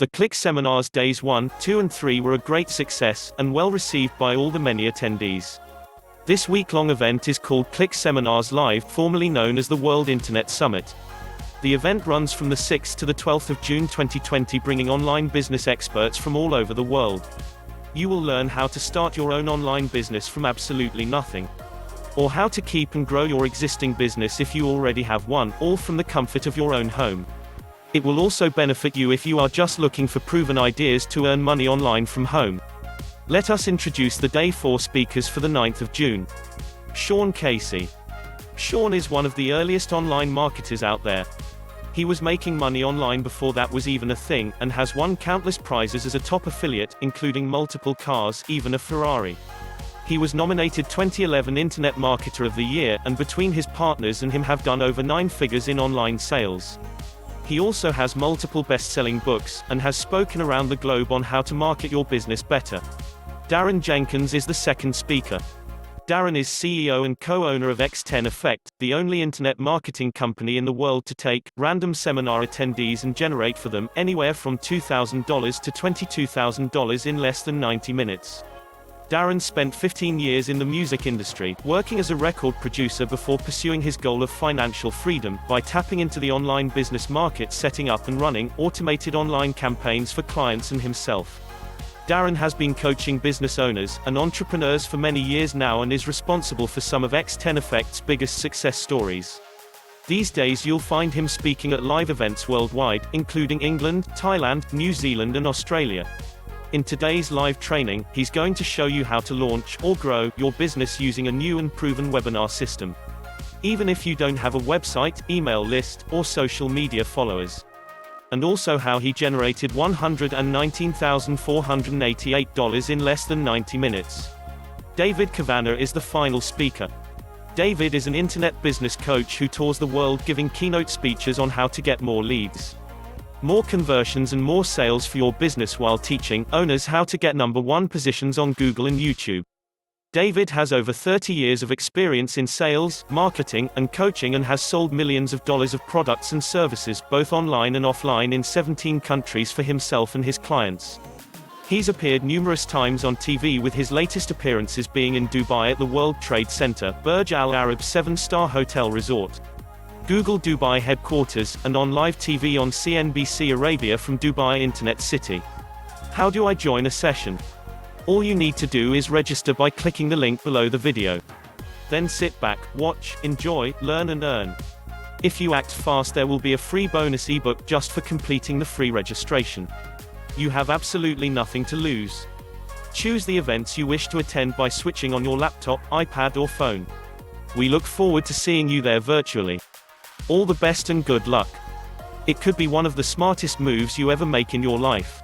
The Click Seminars Days 1, 2 and 3 were a great success, and well received by all the many attendees. This week-long event is called Click Seminars Live, formerly known as the World Internet Summit. The event runs from the 6th to the 12th of June 2020, bringing online business experts from all over the world. You will learn how to start your own online business from absolutely nothing, or how to keep and grow your existing business if you already have one, all from the comfort of your own home. It will also benefit you if you are just looking for proven ideas to earn money online from home. Let us introduce the Day 4 speakers for the 9th of June. Sean Casey. Sean is one of the earliest online marketers out there. He was making money online before that was even a thing, and has won countless prizes as a top affiliate, including multiple cars, even a Ferrari. He was nominated 2011 Internet Marketer of the Year, and between his partners and him have done over 9 figures in online sales. He also has multiple best-selling books, and has spoken around the globe on how to market your business better. Darren Jenkins is the second speaker. Darren is CEO and co-owner of X10 Effect, the only internet marketing company in the world to take random seminar attendees and generate for them anywhere from $2,000 to $22,000 in less than 90 minutes. Darren spent 15 years in the music industry, working as a record producer before pursuing his goal of financial freedom, by tapping into the online business market, setting up and running automated online campaigns for clients and himself. Darren has been coaching business owners and entrepreneurs for many years now and is responsible for some of X10 Effect's biggest success stories. These days you'll find him speaking at live events worldwide, including England, Thailand, New Zealand and Australia. In today's live training, he's going to show you how to launch or grow your business using a new and proven webinar system, even if you don't have a website, email list, or social media followers. And also how he generated $119,488 in less than 90 minutes. David Cavanagh is the final speaker. David is an internet business coach who tours the world giving keynote speeches on how to get more leads, more conversions and more sales for your business, while teaching owners how to get #1 positions on Google and YouTube. David has over 30 years of experience in sales, marketing, and coaching, and has sold millions of dollars of products and services, both online and offline, in 17 countries for himself and his clients. He's appeared numerous times on TV, with his latest appearances being in Dubai at the World Trade Center, Burj Al Arab 7-star hotel resort, Google Dubai headquarters, and on live TV on CNBC Arabia from Dubai Internet City. How do I join a session? All you need to do is register by clicking the link below the video. Then sit back, watch, enjoy, learn and earn. If you act fast, there will be a free bonus ebook just for completing the free registration. You have absolutely nothing to lose. Choose the events you wish to attend by switching on your laptop, iPad or phone. We look forward to seeing you there virtually. All the best and good luck. It could be one of the smartest moves you ever make in your life.